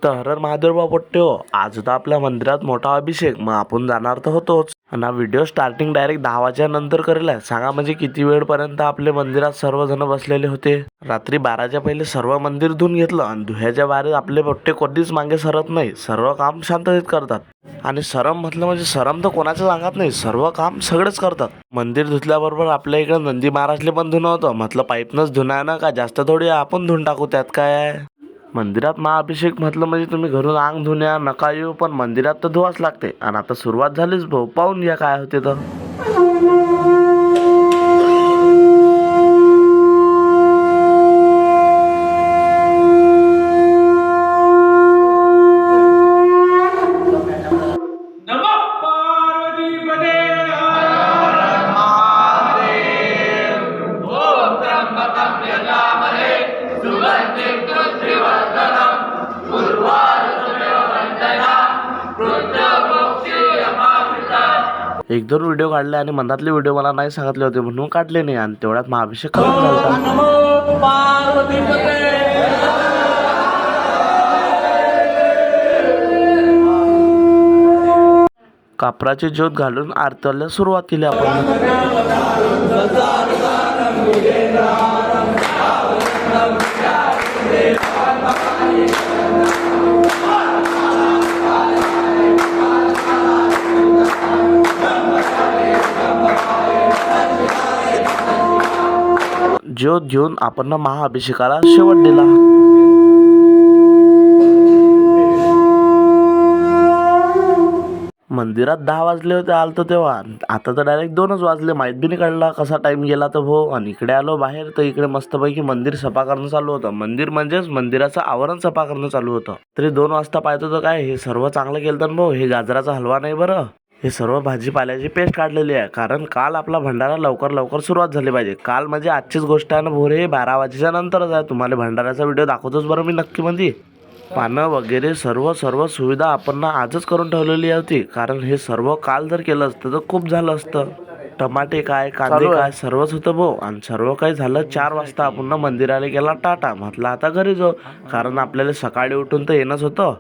तर हर हर महादेव बापट्टे हो. आज तर आपल्या मंदिरात मोठा अभिषेक, मग आपण जाणार तर होतोच. आणि हा व्हिडिओ स्टार्टिंग डायरेक्ट 10 वाजल्यानंतर करेल आहे. सांगा म्हणजे किती वेळपर्यंत आपले मंदिरात सर्वजण बसलेले होते. रात्री 12च्या पहिले सर्व मंदिर धुवून घेतलं आणि धुयाच्या बाहेर आपले पोट्टे कधीच मागे सरत नाही. सर्व काम शांततेत करतात. आणि सरम म्हटलं म्हणजे सरम तर कोणाच्या सांगत नाही, सर्व काम सगळेच करतात. मंदिर धुतल्याबरोबर आपल्या इकडे नंदी महाराजले पण धुणं होतं. म्हटलं पाईपनंच धुणं आहे ना, का जास्त थोडी आपण धुवून टाकू, त्यात काय आहे. मंदिरात महाअभिषेक म्हटलं म्हणजे तुम्ही घरून अंग धुण्या नका येऊ, पण मंदिरात तर धुवाच लागते. आणि आता सुरुवात झालीच भाऊ, पाहून घ्या काय होते तर. एक दोन व्हिडिओ काढले आणि मनातले व्हिडिओ मला नाही सांगितले होते म्हणून काढले नाही. आणि तेवढ्यात महाअभिषेक करून झाला. कापराची ज्योत घालून आरतीला सुरुवात केली आपण. ज्योत घेऊन आपण महाअभिषेकाला शेवट दिला. मंदिरात 10 वाजले होते आलतो तेव्हा. आता तर डायरेक्ट 2च वाजले, माहित बी नाही कळला कसा टाइम गेला तर भाऊ. आणि इकडे आलो बाहेर तर इकडे मस्तपैकी मंदिर सफा करणं चालू होतं. मंदिर म्हणजेच मंदिराचं आवरण सफा करणं चालू होतं. तरी 2 वाजता पाहतो तर काय हे सर्व चांगलं केलं ना भाऊ. हे गाजराचा हलवा नाही बरं, हे सर्व भाजीपाल्याची पेस्ट काढलेली आहे. कारण काल आपला भंडारा लवकर सुरुवात झाली पाहिजे. काल म्हणजे आजचीच गोष्ट आहे ना भोरे, 12 वाजेच्या नंतरच आहे. तुम्हाला भंडाऱ्याचा व्हिडिओ दाखवतोच बरं मी नक्की मध्ये. पानं वगैरे सर्व सुविधा आपण आजच करून ठेवलेली होती. कारण हे सर्व काल जर केलं असतं तर खूप झालं असतं. टमाटे काय, कांदे काय, सर्वच होतं भाऊ. आणि सर्व काही झालं 4 वाजता. आपण मंदिराला गेला टाटा. म्हटलं आता घरी जाऊ, कारण आपल्याला सकाळी उठून तर येणंच होतं.